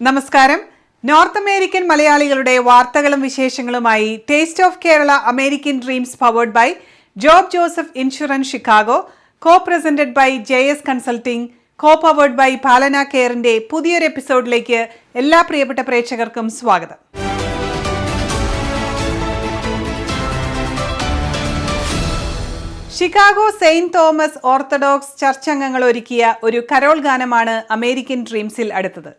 നമസ്കാരം. North American മലയാളികളുടെ വാർത്തകളും വിശേഷങ്ങളുമായി taste of Kerala American dreams powered by Job Joseph insurance Chicago, co presented by JS consulting, co powered by Palana കെയറിന്റെ പുതിയൊരു എപ്പിസോഡിലേക്ക് എല്ലാ പ്രിയപ്പെട്ട പ്രേക്ഷകർക്കും സ്വാഗതം. Chicago Saint Thomas Orthodox church അംഗങ്ങൾ ഒരുക്കിയ ഒരു കരോൾ ഗാനമാണ് അമേരിക്കൻ ഡ്രീംസിൽ അടുത്തത്.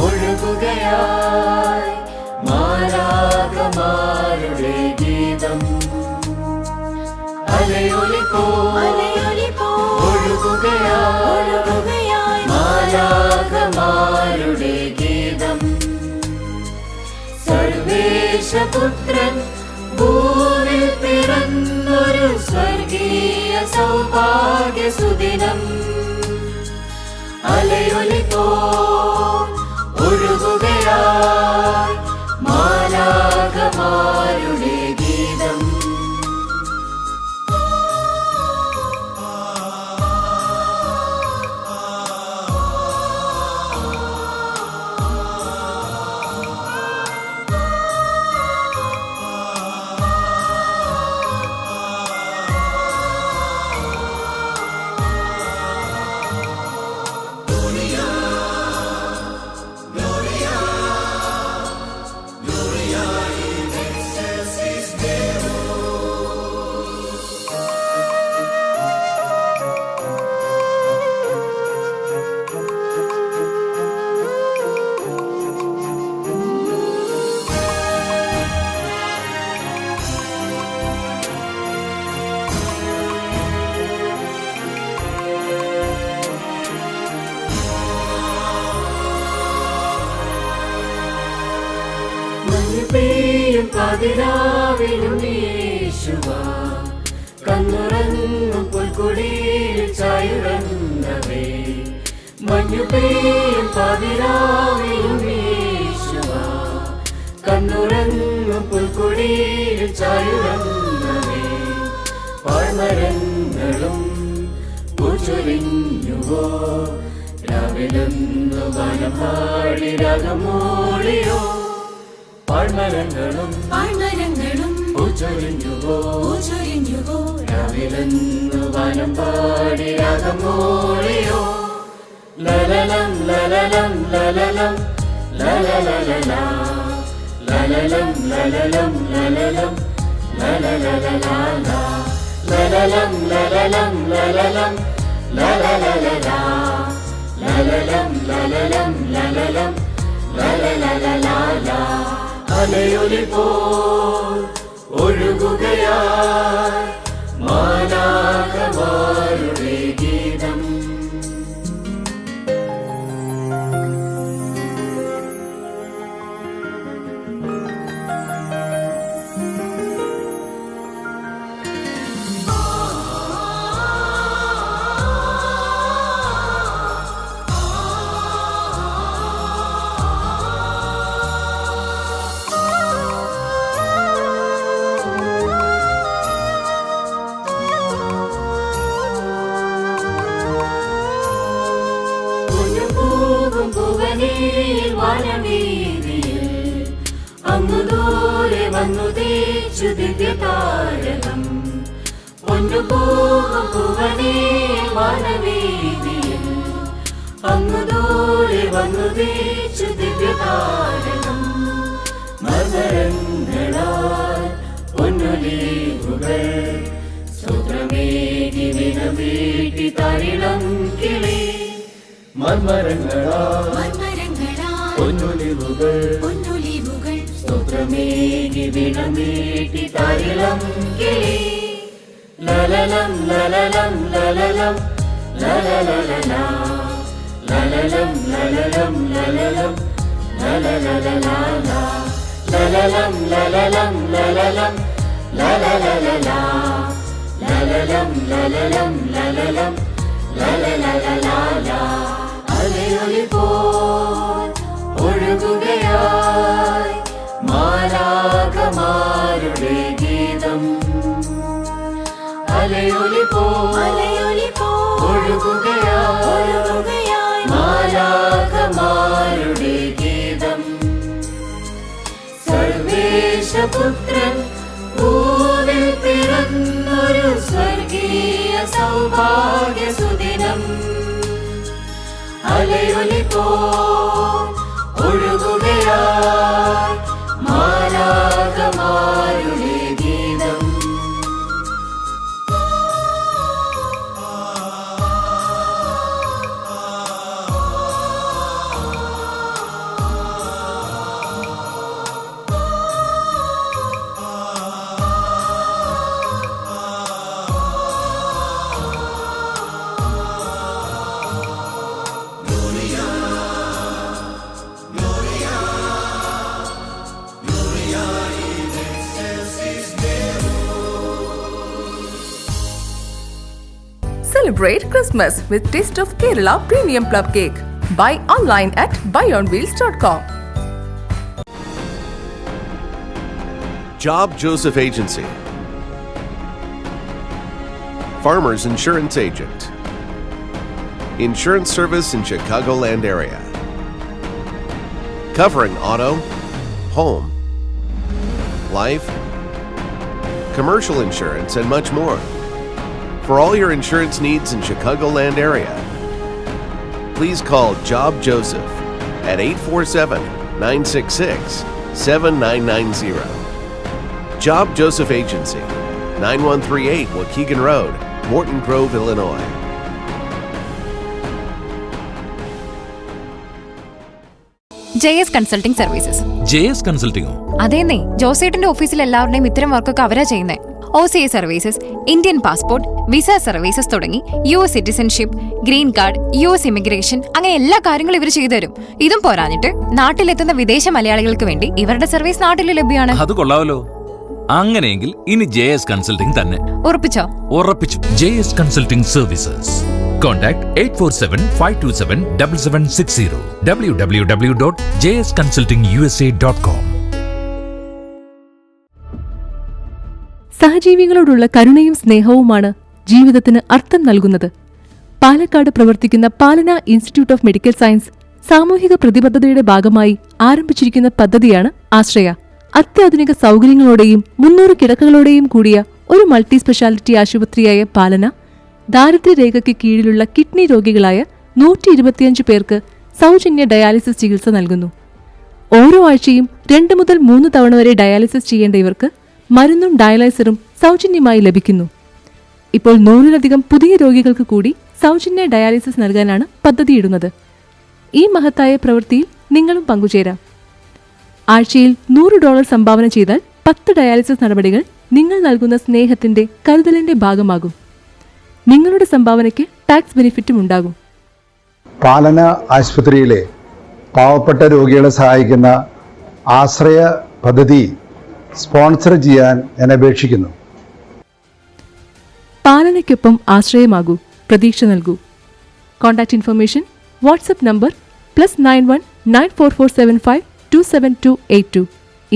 ഒഴുകുകയായി മാലാഖമാരുടെ ഗീതം, ഒഴുകുകയായി മാലാഖമാരുടെ ഗീതം. സർവേശപുത്രൻ ഭൂവിൽ പിറന്നൊരു സ്വർഗീയ സൗഭാഗ്യ സുദിനം. അലയൊലിപ്പോ ഒഴുകുകയായി മാലാഖമാരുടെ ഗീതം. പതിരാവിലും യേശുവാ കന്നുറങ്ങും പുൽക്കുടിയിൽ ചായുറങ്ങവേ. മഞ്ഞുപെയ്യും പതിരാവിലും യേശുവാ കന്നുറങ്ങും പുൽക്കുടിയിൽ ചായുറങ്ങവേ. പാഴ്മരങ്ങളും പൂച്ചൊരിഞ്ഞുവോ, രാവിലൊന്നു വനം പാടി രാഗമൂളിയോ. പാഴ്മരങ്ങളും പൂച്ചൊരിഞ്ഞുവോ, രാവിലൊന്നു വനം പാടി രാഗമൂളിയോ. ലലലം ലലലം ലലലം ലലലലല, ലലലം ലലലം ലലലം ലലലലല, ലലലം ലലലം ലലലം ലലലലല, ലലലം ലലലം ലലലം ലലലലല. അലയൊലിപ്പോൾ ഒഴുകുകയായി മാലാഖമാരുടെ ഗീതം. അങ്ങു ദൂരെ വന്നു തേച്ചു ദിവ്യതാരകം. പൊന്നുപോകും ഭുവനേ വാനവീതിയിൽ, അങ്ങു ദൂരെ വന്നു തേച്ചു ദിവ്യതാരകം. മകരങ്ങളാൽ പൊന്നൊലിവുകൾ സ്തോത്രമേകി വിനവീട്ടി തരിളം കിളി. മർമരങ്ങളാൽ പൊന്നൊലിവുകൾ സ്തോത്രമേകി വിനമീട്ടി തരിളം കിളി. ലലലം ലലലം ലലലം ലലലലല ലലലം ലലലം ലലലം ലലലലല ലലലം ലലലം ലലലം ലലലലല ലലലം ലലലം ലലലം ലലലലല അലയൊലി പോൽ ഒഴുകുകയായി മാലാഖമാരുടെ ഗീതം അലയൊലി പോൽ ഒഴുകുകയായി മാലാഖമാരുടെ ഗീതം സർവേശപുത്രൻ ഭൂവിൽ പിറന്നൊരു സ്വർഗീയ സൗഭാഗ്യ സുദിനം അലയൊലി പോൽ ഒഴുകുകയായി മാലാഖമാരുടെ ഗീതം Celebrate Christmas with Taste of Kerala Premium Plum Cake. Buy online at buyonwheels.com. Job Joseph Agency. Farmers Insurance Agent. Insurance service in Chicagoland area. Covering auto, home, life, commercial insurance, and much more. For all your insurance needs in Chicagoland area, please call Job Joseph at 847-966-7990. Job Joseph Agency, 9138 Waukegan Road, Morton Grove, Illinois. JS Consulting Services. JS കൺസൾട്ടിങ്ങോ? അതേന്നേ, ജോസേട്ടന്റെ ഓഫീസിൽ എല്ലാവരുടെയും ഇത്തരം വർക്കൊക്കെ അവരാ ചെയ്യുന്നേ. OCA services, Indian passport, visa services തുടങ്ങി US citizenship, green card, US immigration, അങ്ങനെ എല്ലാ കാര്യങ്ങളും ഇവർ ചെയ്തുതരും. ഇതും പോരാഞ്ഞിട്ട് നാട്ടിലെത്തുന്ന വിദേശ മലയാളികൾക്ക് വേണ്ടി ഇവരുടെ സർവീസ് നാട്ടിൽ ലഭ്യമാണ്. അത് കൊള്ളാമല്ലോ. അങ്ങനെയെങ്കിൽ ഇനി JS കൺസൾട്ടിംഗ് തന്നെ. ഉറപ്പിച്ചോ? ഉറപ്പിച്ചു. JS consulting services. Contact 847-527-7760. www.jsconsultingusa.com. സഹജീവികളോടുള്ള കരുണയും സ്നേഹവുമാണ് ജീവിതത്തിന് അർത്ഥം നൽകുന്നത്. പാലക്കാട് പ്രവർത്തിക്കുന്ന പാലന ഇൻസ്റ്റിറ്റ്യൂട്ട് ഓഫ് മെഡിക്കൽ സയൻസ് സാമൂഹിക പ്രതിബദ്ധതയുടെ ഭാഗമായി ആരംഭിച്ചിരിക്കുന്ന പദ്ധതിയാണ് ആശ്രയ. അത്യാധുനിക സൗകര്യങ്ങളോടെയും 300 കിടക്കകളോടെയും കൂടിയ ഒരു മൾട്ടി സ്പെഷ്യാലിറ്റി ആശുപത്രിയായ പാലന ദാരിദ്ര്യരേഖയ്ക്ക് കീഴിലുള്ള കിഡ്നി രോഗികളായ 125 പേർക്ക് സൗജന്യ ഡയാലിസിസ് ചികിത്സ നൽകുന്നു. ഓരോ ആഴ്ചയും 2 മുതൽ 3 തവണ വരെ ഡയാലിസിസ് ചെയ്യേണ്ട ഇവർക്ക് മരുന്നും ഡയാലൈസറും സൗജന്യമായി ലഭിക്കുന്നു. ഇപ്പോൾ 100-ലധികം പുതിയ രോഗികൾക്ക് കൂടി സൗജന്യ ഡയാലിസിസ് നൽകാനാണ് പദ്ധതിയിടുന്നത്. ഈ മഹത്തായ പ്രവൃത്തിയിൽ നിങ്ങളും പങ്കുചേരാം. ആഴ്ചയിൽ $100 സംഭാവന ചെയ്താൽ 10 ഡയാലിസിസ് നടപടികൾ നിങ്ങൾ നൽകുന്ന സ്നേഹത്തിന്റെ കരുതലിന്റെ ഭാഗമാകും. നിങ്ങളുടെ സംഭാവനയ്ക്ക് ടാക്സ് ബെനിഫിറ്റും ഉണ്ടാകും. പാലന ആശുപത്രിയിലെ പാവപ്പെട്ട രോഗികളെ സഹായിക്കുന്ന ആശ്രയ പദ്ധതി സ്പോൺസർ ചെയ്യാൻ ഞാൻ അപേക്ഷിക്കുന്നു. പാലനയ്ക്കൊപ്പം ആശ്രയമാകൂ, പ്രതീക്ഷ നൽകൂ. Contact information WhatsApp number +91 94475 27282.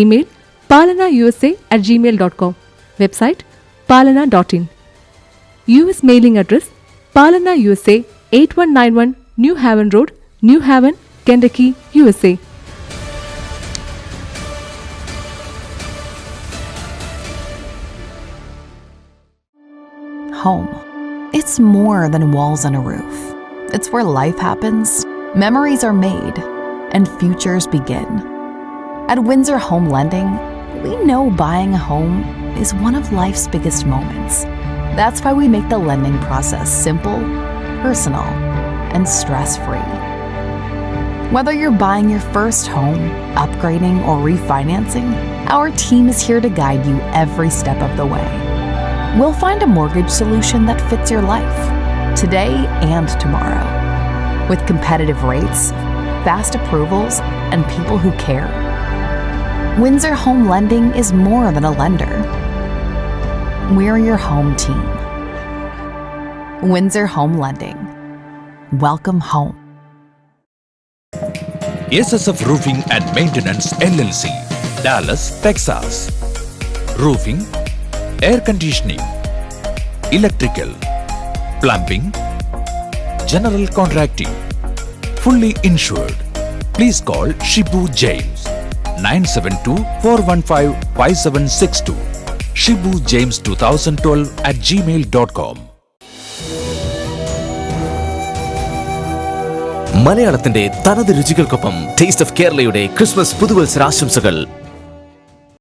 Email palanausa@gmail.com. Website palana.in. US mailing address Palana USA 8191 New Haven Road, New Haven, Kentucky, USA. Home. It's more than walls and a roof. It's where life happens, memories are made, and futures begin. At Windsor Home Lending, we know buying a home is one of life's biggest moments. That's why we make the lending process simple, personal, and stress-free. Whether you're buying your first home, upgrading, or refinancing, our team is here to guide you every step of the way. we'll find a mortgage solution that fits your life, today and tomorrow. With competitive rates, fast approvals, and people who care. Windsor Home Lending is more than a lender. We're your home team. Windsor Home Lending. Welcome home. SSF Roofing and Maintenance LLC, Dallas, Texas. Roofing, air conditioning, electrical, plumbing, general contracting, fully insured. Please call Shibu James 972-415-5762. Shibu James 2012@gmail.com. മലയാളത്തിന്റെ തനത് രുചികൾക്കൊപ്പം taste of കേരളയുടെ Christmas പുതുവത്സരാശംസകൾ.